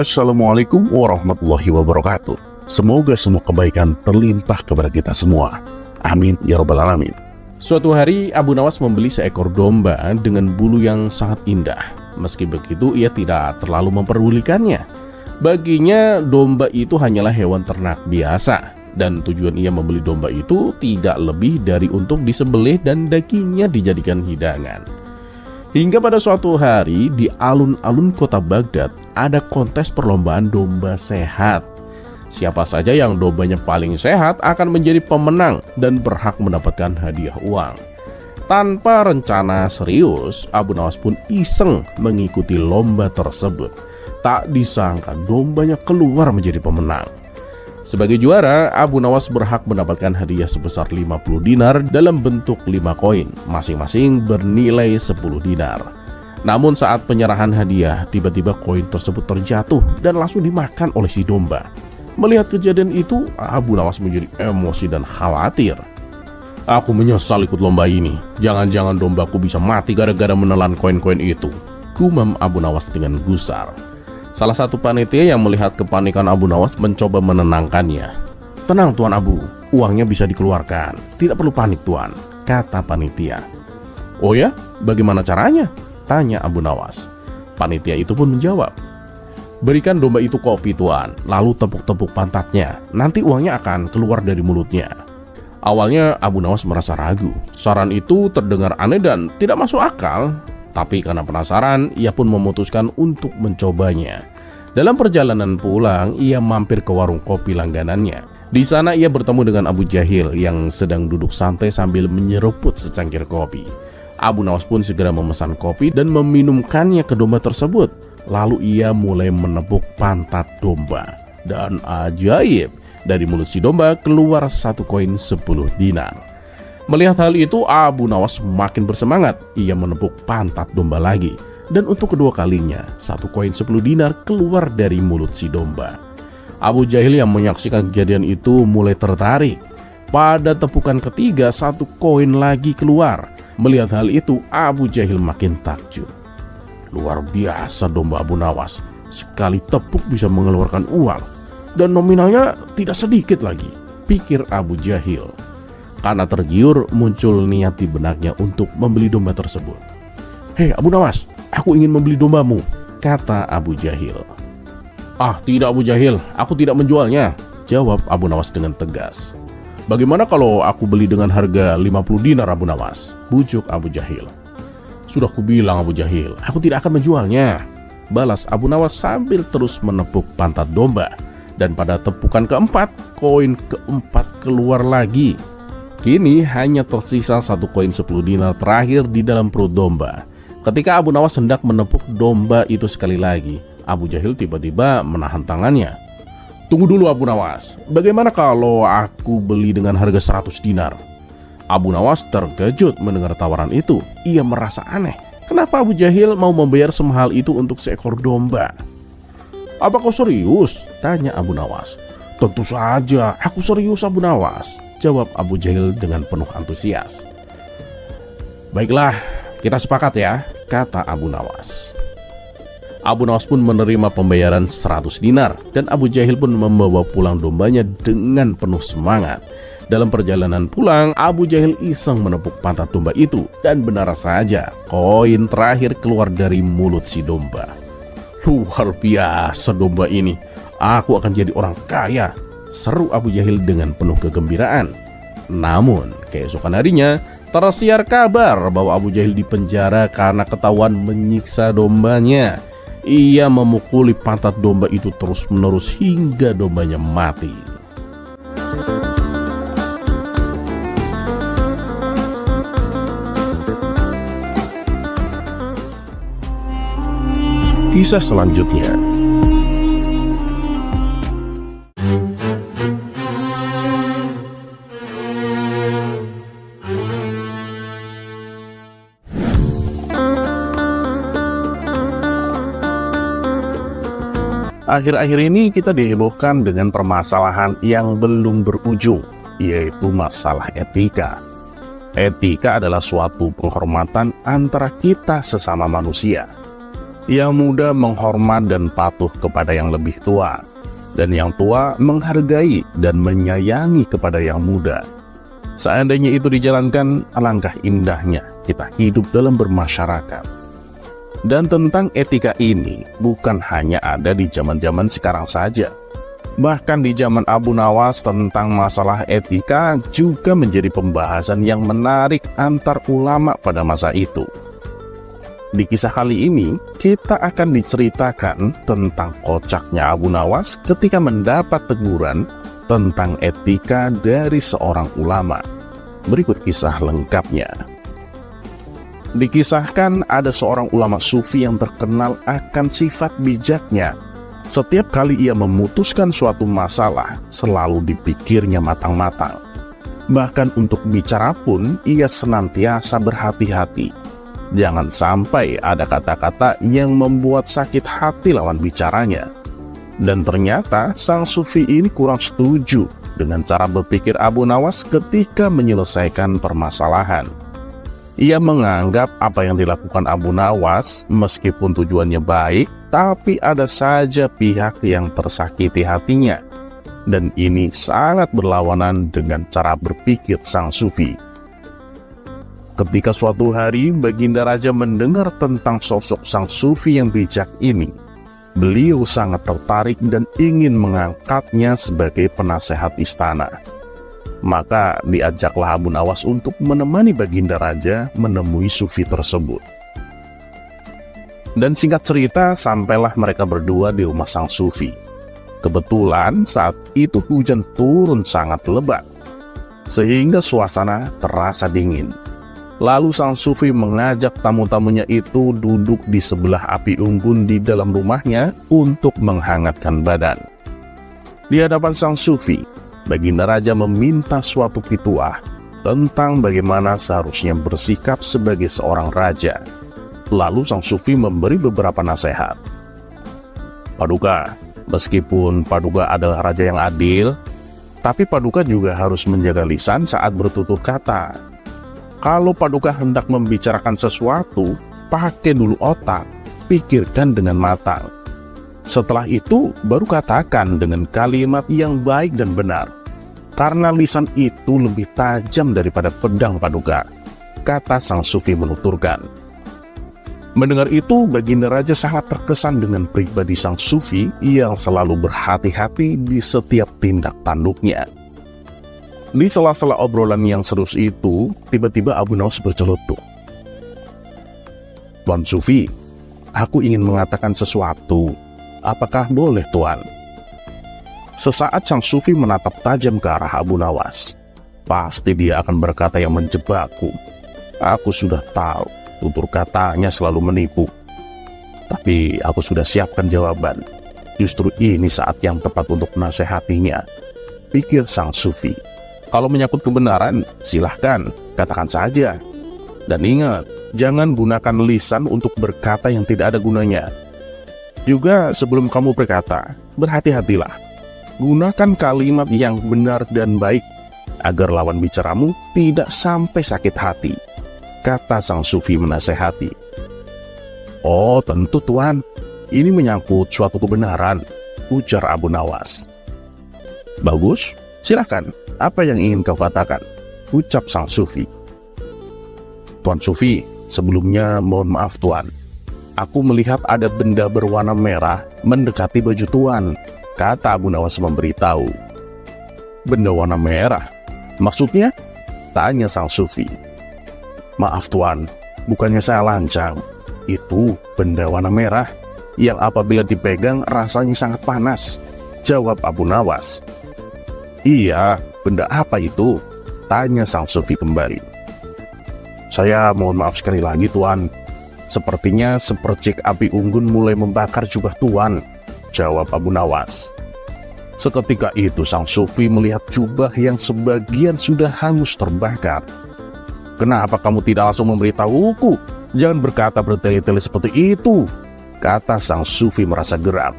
Assalamualaikum warahmatullahi wabarakatuh. Semoga semua kebaikan terlimpah kepada kita semua. Amin ya rabbal alamin. Suatu hari Abu Nawas membeli seekor domba dengan bulu yang sangat indah. Meski begitu ia tidak terlalu memperdulikannya. Baginya domba itu hanyalah hewan ternak biasa. Dan tujuan ia membeli domba itu tidak lebih dari untuk disembelih dan dagingnya dijadikan hidangan. Hingga pada suatu hari di alun-alun kota Baghdad ada kontes perlombaan domba sehat. Siapa saja yang dombanya paling sehat akan menjadi pemenang dan berhak mendapatkan hadiah uang. Tanpa rencana serius, Abu Nawas pun iseng mengikuti lomba tersebut. Tak disangka dombanya keluar menjadi pemenang. Sebagai juara, Abu Nawas berhak mendapatkan hadiah sebesar 50 dinar dalam bentuk 5 koin, masing-masing bernilai 10 dinar. Namun saat penyerahan hadiah, tiba-tiba koin tersebut terjatuh dan langsung dimakan oleh si domba. Melihat kejadian itu, Abu Nawas menjadi emosi dan khawatir. Aku menyesal ikut lomba ini. Jangan-jangan dombaku bisa mati gara-gara menelan koin-koin itu, gumam Abu Nawas dengan gusar. Salah satu panitia yang melihat kepanikan Abu Nawas mencoba menenangkannya. Tenang Tuan Abu, uangnya bisa dikeluarkan. Tidak perlu panik Tuan, kata panitia. Oh ya, bagaimana caranya? Tanya Abu Nawas. Panitia itu pun menjawab. Berikan domba itu kopi Tuan, lalu tepuk-tepuk pantatnya. Nanti uangnya akan keluar dari mulutnya. Awalnya Abu Nawas merasa ragu. Saran itu terdengar aneh dan tidak masuk akal. Tapi karena penasaran, ia pun memutuskan untuk mencobanya. Dalam perjalanan pulang, ia mampir ke warung kopi langganannya. Di sana ia bertemu dengan Abu Jahil yang sedang duduk santai sambil menyeruput secangkir kopi. Abu Nawas pun segera memesan kopi dan meminumkannya ke domba tersebut. Lalu ia mulai menepuk pantat domba. Dan ajaib, dari mulut si domba keluar 1 koin 10 dinar. Melihat hal itu, Abu Nawas makin bersemangat. Ia menepuk pantat domba lagi. Dan untuk kedua kalinya, 1 koin 10 dinar keluar dari mulut si domba. Abu Jahil yang menyaksikan kejadian itu mulai tertarik. Pada tepukan ketiga, 1 koin lagi keluar. Melihat hal itu, Abu Jahil makin takjub. Luar biasa domba Abu Nawas. Sekali tepuk bisa mengeluarkan uang. Dan nominalnya tidak sedikit lagi, pikir Abu Jahil. Karena tergiur, muncul niat di benaknya untuk membeli domba tersebut. Hei Abu Nawas, aku ingin membeli dombamu, kata Abu Jahil. Ah tidak Abu Jahil, aku tidak menjualnya, jawab Abu Nawas dengan tegas. Bagaimana kalau aku beli dengan harga 50 dinar Abu Nawas, bujuk Abu Jahil. Sudah kubilang Abu Jahil, aku tidak akan menjualnya, balas Abu Nawas sambil terus menepuk pantat domba. Dan pada tepukan keempat, koin keempat keluar lagi. Kini hanya tersisa 1 koin 10 dinar terakhir di dalam perut domba. Ketika Abu Nawas hendak menepuk domba itu sekali lagi, Abu Jahil tiba-tiba menahan tangannya. Tunggu dulu Abu Nawas, bagaimana kalau aku beli dengan harga 100 dinar? Abu Nawas terkejut mendengar tawaran itu. Ia merasa aneh. Kenapa Abu Jahil mau membayar semahal itu untuk seekor domba? Apa kau serius? Tanya Abu Nawas. Tentu saja, aku serius Abu Nawas, jawab Abu Jahil dengan penuh antusias. Baiklah, kita sepakat ya, kata Abu Nawas. Abu Nawas pun menerima pembayaran 100 dinar dan Abu Jahil pun membawa pulang dombanya dengan penuh semangat. Dalam perjalanan pulang, Abu Jahil iseng menepuk pantat domba itu dan benar saja, koin terakhir keluar dari mulut si domba. Luar biasa domba ini. Aku akan jadi orang kaya, seru Abu Jahil dengan penuh kegembiraan. Namun, keesokan harinya, tersiar kabar bahwa Abu Jahil dipenjara karena ketahuan menyiksa dombanya. Ia memukuli pantat domba itu terus-menerus hingga dombanya mati. Kisah selanjutnya. Akhir-akhir ini kita dihebohkan dengan permasalahan yang belum berujung, yaitu masalah etika. Etika adalah suatu penghormatan antara kita sesama manusia. Yang muda menghormat dan patuh kepada yang lebih tua, dan yang tua menghargai dan menyayangi kepada yang muda. Seandainya itu dijalankan, alangkah indahnya kita hidup dalam bermasyarakat. Dan tentang etika ini bukan hanya ada di zaman-zaman sekarang saja. Bahkan di zaman Abu Nawas tentang masalah etika juga menjadi pembahasan yang menarik antar ulama pada masa itu. Di kisah kali ini, kita akan diceritakan tentang kocaknya Abu Nawas ketika mendapat teguran tentang etika dari seorang ulama. Berikut kisah lengkapnya. Dikisahkan ada seorang ulama sufi yang terkenal akan sifat bijaknya. Setiap kali ia memutuskan suatu masalah, selalu dipikirnya matang-matang. Bahkan untuk bicara pun, ia senantiasa berhati-hati. Jangan sampai ada kata-kata yang membuat sakit hati lawan bicaranya. Dan ternyata sang sufi ini kurang setuju dengan cara berpikir Abu Nawas ketika menyelesaikan permasalahan. Ia menganggap apa yang dilakukan Abu Nawas meskipun tujuannya baik, tapi ada saja pihak yang tersakiti hatinya. Dan ini sangat berlawanan dengan cara berpikir sang sufi. Ketika suatu hari Baginda Raja mendengar tentang sosok sang sufi yang bijak ini, beliau sangat tertarik dan ingin mengangkatnya sebagai penasehat istana. Maka diajaklah Abu Nawas untuk menemani Baginda Raja menemui sufi tersebut. Dan singkat cerita, sampailah mereka berdua di rumah sang sufi. Kebetulan saat itu hujan turun sangat lebat, sehingga suasana terasa dingin. Lalu sang sufi mengajak tamu-tamunya itu duduk di sebelah api unggun di dalam rumahnya untuk menghangatkan badan. Di hadapan sang sufi, Baginda Raja meminta suatu pituah tentang bagaimana seharusnya bersikap sebagai seorang raja. Lalu sang sufi memberi beberapa nasihat. Paduka, meskipun Paduka adalah raja yang adil, tapi Paduka juga harus menjaga lisan saat bertutur kata. Kalau Paduka hendak membicarakan sesuatu, pakai dulu otak, pikirkan dengan matang. Setelah itu, baru katakan dengan kalimat yang baik dan benar. Karena lisan itu lebih tajam daripada pedang Paduka, kata sang sufi menuturkan. Mendengar itu, Baginda Raja sangat terkesan dengan pribadi sang sufi yang selalu berhati-hati di setiap tindak tanduknya. Di sela-sela obrolan yang serius itu, tiba-tiba Abu Nawas bercelutuk. Tuan Sufi, aku ingin mengatakan sesuatu. Apakah boleh, Tuan? Sesaat sang sufi menatap tajam ke arah Abu Nawas. Pasti dia akan berkata yang menjebakku. Aku sudah tahu, tutur katanya selalu menipu. Tapi aku sudah siapkan jawaban. Justru ini saat yang tepat untuk menasehatinya, pikir sang sufi. Kalau menyangkut kebenaran, silahkan, katakan saja. Dan ingat, jangan gunakan lisan untuk berkata yang tidak ada gunanya. Juga sebelum kamu berkata, berhati-hatilah. Gunakan kalimat yang benar dan baik, agar lawan bicaramu tidak sampai sakit hati, kata sang sufi menasehati. Oh tentu Tuan, ini menyangkut suatu kebenaran, ujar Abu Nawas. Bagus, silahkan. Apa yang ingin kau katakan? Ucap sang sufi. Tuan Sufi, sebelumnya mohon maaf Tuan. Aku melihat ada benda berwarna merah mendekati baju Tuan, kata Abu Nawas memberitahu. Benda warna merah? Maksudnya? Tanya sang sufi. Maaf Tuan, bukannya saya lancang. Itu benda warna merah yang apabila dipegang rasanya sangat panas, jawab Abu Nawas. Iya, benda apa itu? Tanya sang sufi kembali. Saya mohon maaf sekali lagi Tuan. Sepertinya sepercik api unggun mulai membakar jubah Tuan, jawab Abu Nawas. Seketika itu sang sufi melihat jubah yang sebagian sudah hangus terbakar. Kenapa kamu tidak langsung memberitahuku? Jangan berkata bertele-tele seperti itu, kata sang sufi merasa geram.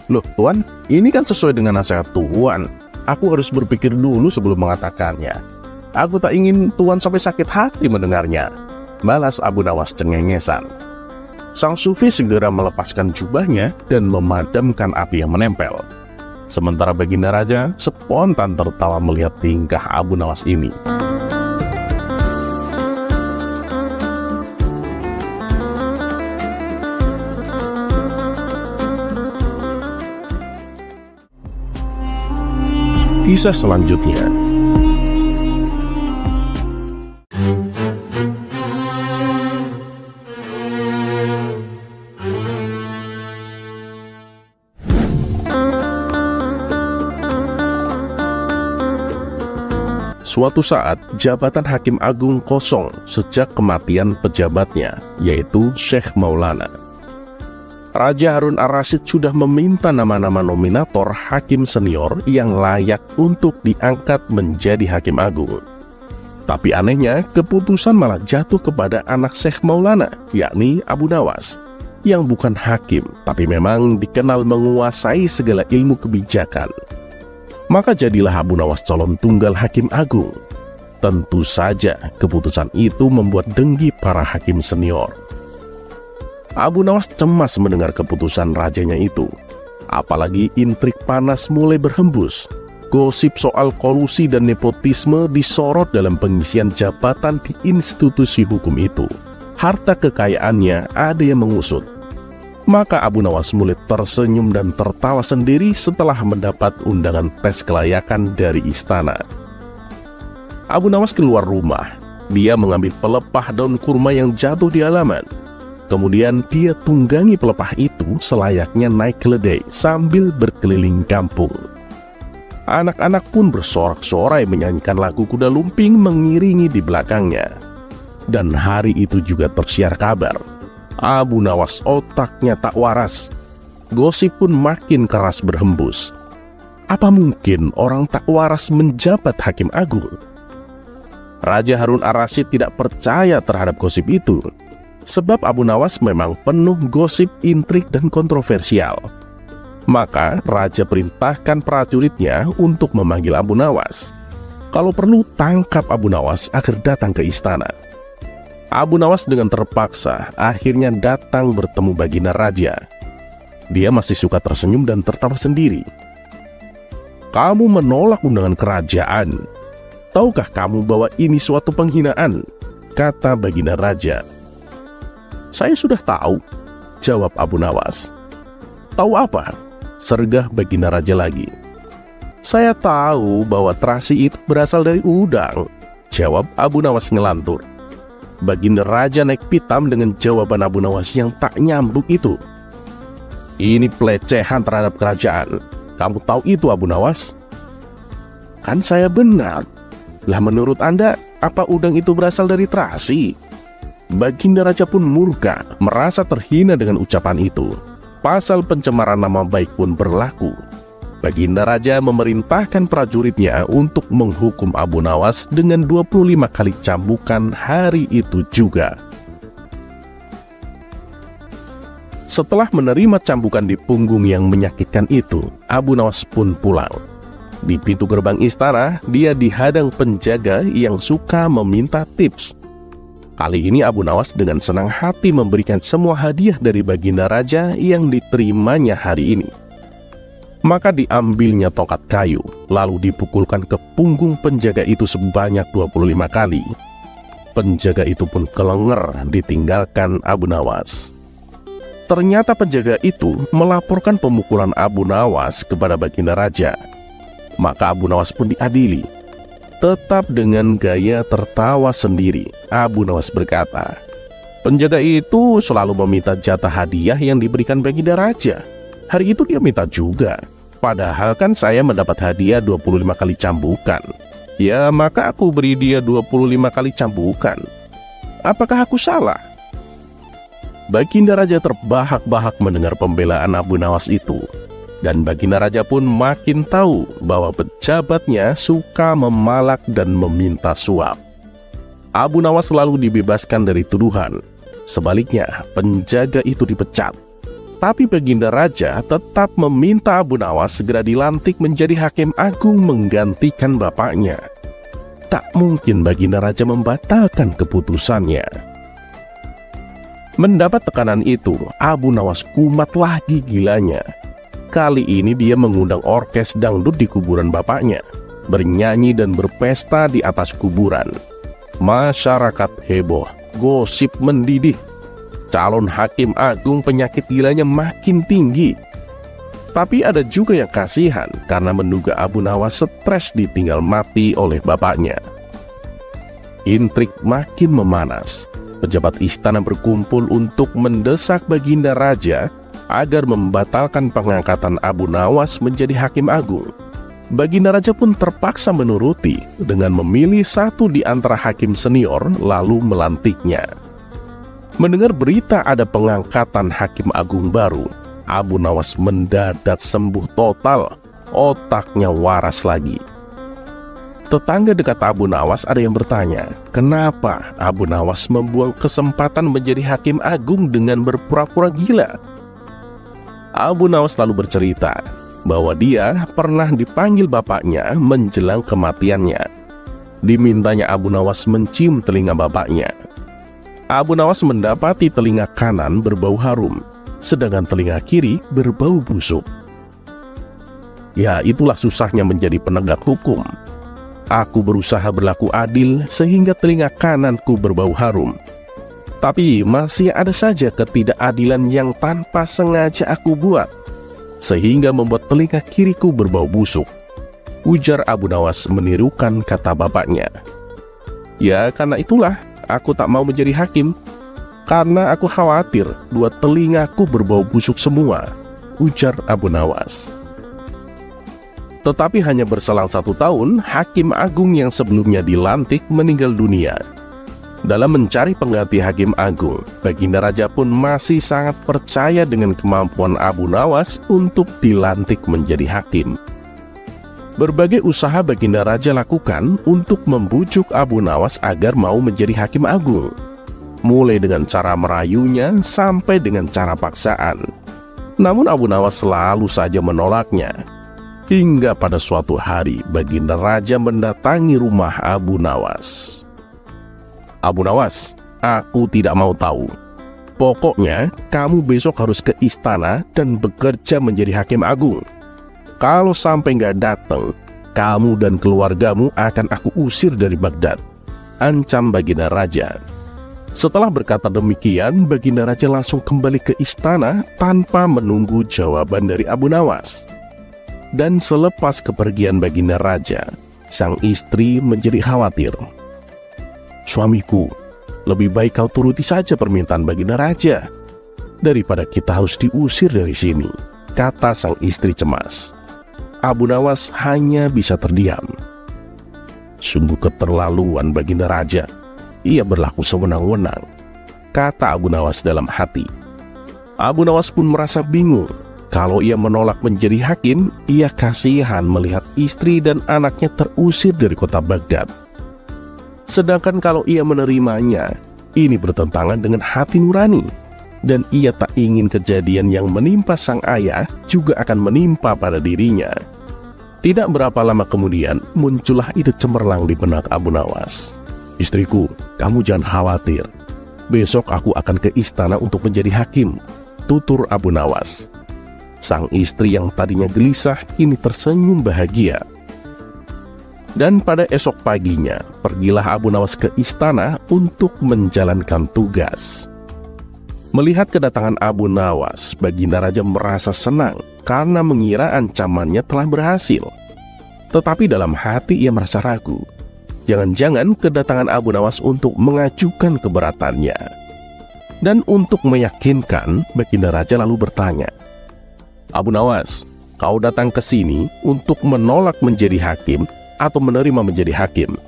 Loh Tuan, ini kan sesuai dengan nasihat Tuan. Aku harus berpikir dulu sebelum mengatakannya. Aku tak ingin Tuan sampai sakit hati mendengarnya, balas Abu Nawas cengengesan. Sang sufi segera melepaskan jubahnya dan memadamkan api yang menempel. Sementara Baginda Raja spontan tertawa melihat tingkah Abu Nawas ini. Kisah selanjutnya. Suatu saat, jabatan Hakim Agung kosong sejak kematian pejabatnya, yaitu Syekh Maulana. Raja Harun ar-Rasyid sudah meminta nama-nama nominator hakim senior yang layak untuk diangkat menjadi Hakim Agung. Tapi anehnya, keputusan malah jatuh kepada anak Syekh Maulana, yakni Abu Nawas, yang bukan hakim, tapi memang dikenal menguasai segala ilmu kebijakan. Maka jadilah Abu Nawas calon tunggal Hakim Agung. Tentu saja keputusan itu membuat dengki para hakim senior. Abu Nawas cemas mendengar keputusan rajanya itu. Apalagi intrik panas mulai berhembus. Gosip soal kolusi dan nepotisme disorot dalam pengisian jabatan di institusi hukum itu. Harta kekayaannya ada yang mengusut. Maka Abu Nawas mulai tersenyum dan tertawa sendiri setelah mendapat undangan tes kelayakan dari istana. Abu Nawas keluar rumah. Dia mengambil pelepah daun kurma yang jatuh di halaman. Kemudian dia tunggangi pelepah itu selayaknya naik keledai sambil berkeliling kampung. Anak-anak pun bersorak-sorai menyanyikan lagu kuda lumping mengiringi di belakangnya. Dan hari itu juga tersiar kabar. Abu Nawas otaknya tak waras. Gosip pun makin keras berhembus. Apa mungkin orang tak waras menjabat Hakim Agung? Raja Harun ar-Rasyid tidak percaya terhadap gosip itu. Sebab Abu Nawas memang penuh gosip, intrik, dan kontroversial. Maka raja perintahkan prajuritnya untuk memanggil Abu Nawas. Kalau perlu tangkap Abu Nawas agar datang ke istana. Abu Nawas dengan terpaksa akhirnya datang bertemu Baginda Raja. Dia masih suka tersenyum dan tertawa sendiri. "Kamu menolak undangan kerajaan. Tahukah kamu bahwa ini suatu penghinaan?" kata Baginda Raja. "Saya sudah tahu," jawab Abu Nawas. "Tahu apa?" sergah Baginda Raja lagi. "Saya tahu bahwa terasi itu berasal dari udang," jawab Abu Nawas ngelantur. Baginda Raja naik pitam dengan jawaban Abu Nawas yang tak nyambung itu. "Ini pelecehan terhadap kerajaan. Kamu tahu itu, Abu Nawas?" "Kan saya benar. Lah menurut Anda, apa udang itu berasal dari terasi?" Baginda Raja pun murka, merasa terhina dengan ucapan itu. Pasal pencemaran nama baik pun berlaku. Baginda Raja memerintahkan prajuritnya untuk menghukum Abu Nawas dengan 25 kali cambukan hari itu juga. Setelah menerima cambukan di punggung yang menyakitkan itu, Abu Nawas pun pulang. Di pintu gerbang istana, dia dihadang penjaga yang suka meminta tips. Kali ini Abu Nawas dengan senang hati memberikan semua hadiah dari Baginda Raja yang diterimanya hari ini. Maka diambilnya tongkat kayu, lalu dipukulkan ke punggung penjaga itu sebanyak 25 kali. Penjaga itu pun kelenger ditinggalkan Abu Nawas. Ternyata penjaga itu melaporkan pemukulan Abu Nawas kepada Baginda Raja. Maka Abu Nawas pun diadili. Tetap dengan gaya tertawa sendiri, Abu Nawas berkata, "Penjaga itu selalu meminta jatah hadiah yang diberikan Baginda Raja. Hari itu dia minta juga. Padahal kan saya mendapat hadiah 25 kali cambukan. Ya maka aku beri dia 25 kali cambukan. Apakah aku salah?" Baginda Raja terbahak-bahak mendengar pembelaan Abu Nawas itu. Dan Baginda Raja pun makin tahu bahwa pejabatnya suka memalak dan meminta suap. Abu Nawas selalu dibebaskan dari tuduhan. Sebaliknya, penjaga itu dipecat. Tapi Baginda Raja tetap meminta Abu Nawas segera dilantik menjadi Hakim Agung menggantikan bapaknya. Tak mungkin Baginda Raja membatalkan keputusannya. Mendapat tekanan itu, Abu Nawas kumat lagi gilanya. Kali ini dia mengundang orkes dangdut di kuburan bapaknya, bernyanyi dan berpesta di atas kuburan. Masyarakat heboh, gosip mendidih. Calon hakim agung penyakit gilanya makin tinggi. Tapi ada juga yang kasihan karena menduga Abu Nawas stres ditinggal mati oleh bapaknya. Intrik makin memanas. Pejabat istana berkumpul untuk mendesak Baginda Raja agar membatalkan pengangkatan Abu Nawas menjadi hakim agung. Baginda Raja pun terpaksa menuruti dengan memilih satu di antara hakim senior lalu melantiknya. Mendengar berita ada pengangkatan hakim agung baru, Abu Nawas mendadak sembuh total, otaknya waras lagi. Tetangga dekat Abu Nawas ada yang bertanya, kenapa Abu Nawas membuang kesempatan menjadi hakim agung dengan berpura-pura gila? Abu Nawas lalu bercerita bahwa dia pernah dipanggil bapaknya menjelang kematiannya. Dimintanya Abu Nawas mencium telinga bapaknya. Abu Nawas mendapati telinga kanan berbau harum, sedangkan telinga kiri berbau busuk. Ya, itulah susahnya menjadi penegak hukum. Aku berusaha berlaku adil sehingga telinga kananku berbau harum. Tapi masih ada saja ketidakadilan yang tanpa sengaja aku buat, sehingga membuat telinga kiriku berbau busuk. Ujar Abu Nawas menirukan kata bapaknya. Ya, karena itulah aku tak mau menjadi hakim, karena aku khawatir dua telingaku berbau busuk semua, ujar Abu Nawas. Tetapi hanya berselang 1 tahun, hakim agung yang sebelumnya dilantik meninggal dunia. Dalam mencari pengganti hakim agung, Baginda Raja pun masih sangat percaya dengan kemampuan Abu Nawas untuk dilantik menjadi hakim. Berbagai usaha Baginda Raja lakukan untuk membujuk Abu Nawas agar mau menjadi hakim agung, mulai dengan cara merayunya sampai dengan cara paksaan. Namun Abu Nawas selalu saja menolaknya. Hingga pada suatu hari Baginda Raja mendatangi rumah Abu Nawas. Abu Nawas, aku tidak mau tahu. Pokoknya kamu besok harus ke istana dan bekerja menjadi hakim agung. Kalau sampai nggak datang, kamu dan keluargamu akan aku usir dari Baghdad, ancam Baginda Raja. Setelah berkata demikian, Baginda Raja langsung kembali ke istana tanpa menunggu jawaban dari Abu Nawas. Dan selepas kepergian Baginda Raja, sang istri menjadi khawatir. Suamiku, lebih baik kau turuti saja permintaan Baginda Raja daripada kita harus diusir dari sini, kata sang istri cemas. Abu Nawas hanya bisa terdiam. Sungguh keterlaluan Baginda Raja, ia berlaku sewenang-wenang, kata Abu Nawas dalam hati. Abu Nawas pun merasa bingung. Kalau ia menolak menjadi hakim, ia kasihan melihat istri dan anaknya terusir dari kota Baghdad. Sedangkan kalau ia menerimanya, ini bertentangan dengan hati nurani, dan ia tak ingin kejadian yang menimpa sang ayah juga akan menimpa pada dirinya. Tidak berapa lama kemudian, muncullah ide cemerlang di benak Abu Nawas. Istriku, kamu jangan khawatir. Besok aku akan ke istana untuk menjadi hakim, tutur Abu Nawas. Sang istri yang tadinya gelisah kini tersenyum bahagia. Dan pada esok paginya, pergilah Abu Nawas ke istana untuk menjalankan tugas. Melihat kedatangan Abu Nawas, Baginda Raja merasa senang karena mengira ancamannya telah berhasil. Tetapi dalam hati ia merasa ragu. Jangan-jangan kedatangan Abu Nawas untuk mengajukan keberatannya. Dan untuk meyakinkan, Baginda Raja lalu bertanya, Abu Nawas, kau datang ke sini untuk menolak menjadi hakim atau menerima menjadi hakim?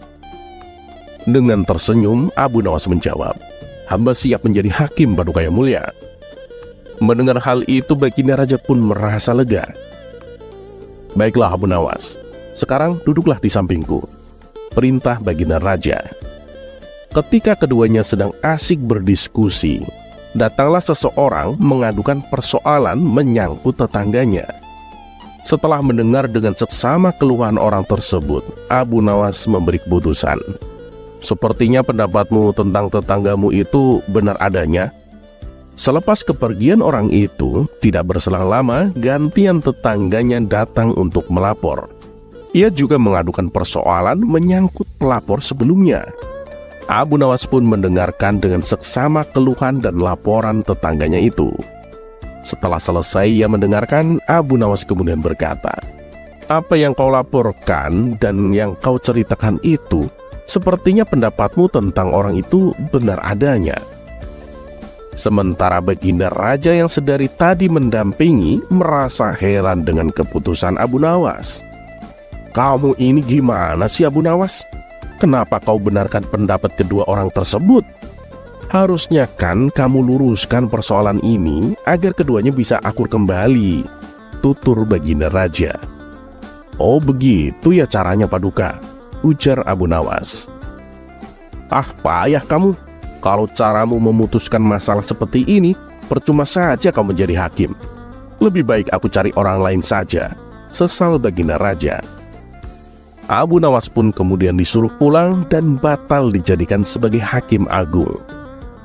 Dengan tersenyum, Abu Nawas menjawab, hamba siap menjadi hakim Paduka Yang Mulia. Mendengar hal itu, Baginda Raja pun merasa lega. Baiklah Abu Nawas, sekarang duduklah di sampingku, perintah Baginda Raja. Ketika keduanya sedang asik berdiskusi, datanglah seseorang mengadukan persoalan menyangkut tetangganya. Setelah mendengar dengan seksama keluhan orang tersebut, Abu Nawas memberi keputusan. Sepertinya pendapatmu tentang tetanggamu itu benar adanya. Selepas kepergian orang itu, tidak berselang lama, gantian tetangganya datang untuk melapor. Ia juga mengadukan persoalan menyangkut pelapor sebelumnya. Abu Nawas pun mendengarkan dengan seksama keluhan dan laporan tetangganya itu. Setelah selesai ia mendengarkan, Abu Nawas kemudian berkata, "Apa yang kau laporkan dan yang kau ceritakan itu, sepertinya pendapatmu tentang orang itu benar adanya." Sementara Baginda Raja yang sedari tadi mendampingi merasa heran dengan keputusan Abu Nawas. "Kamu ini gimana sih Abu Nawas? Kenapa kau benarkan pendapat kedua orang tersebut? Harusnya kan kamu luruskan persoalan ini agar keduanya bisa akur kembali," tutur Baginda Raja. "Oh begitu ya caranya Paduka," ujar Abu Nawas. "Ah payah kamu. Kalau caramu memutuskan masalah seperti ini, percuma saja kau menjadi hakim. Lebih baik aku cari orang lain saja," sesal Baginda Raja. Abu Nawas pun kemudian disuruh pulang dan batal dijadikan sebagai hakim agung.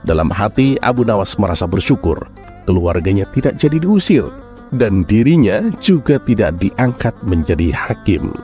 Dalam hati Abu Nawas merasa bersyukur keluarganya tidak jadi diusir dan dirinya juga tidak diangkat menjadi hakim.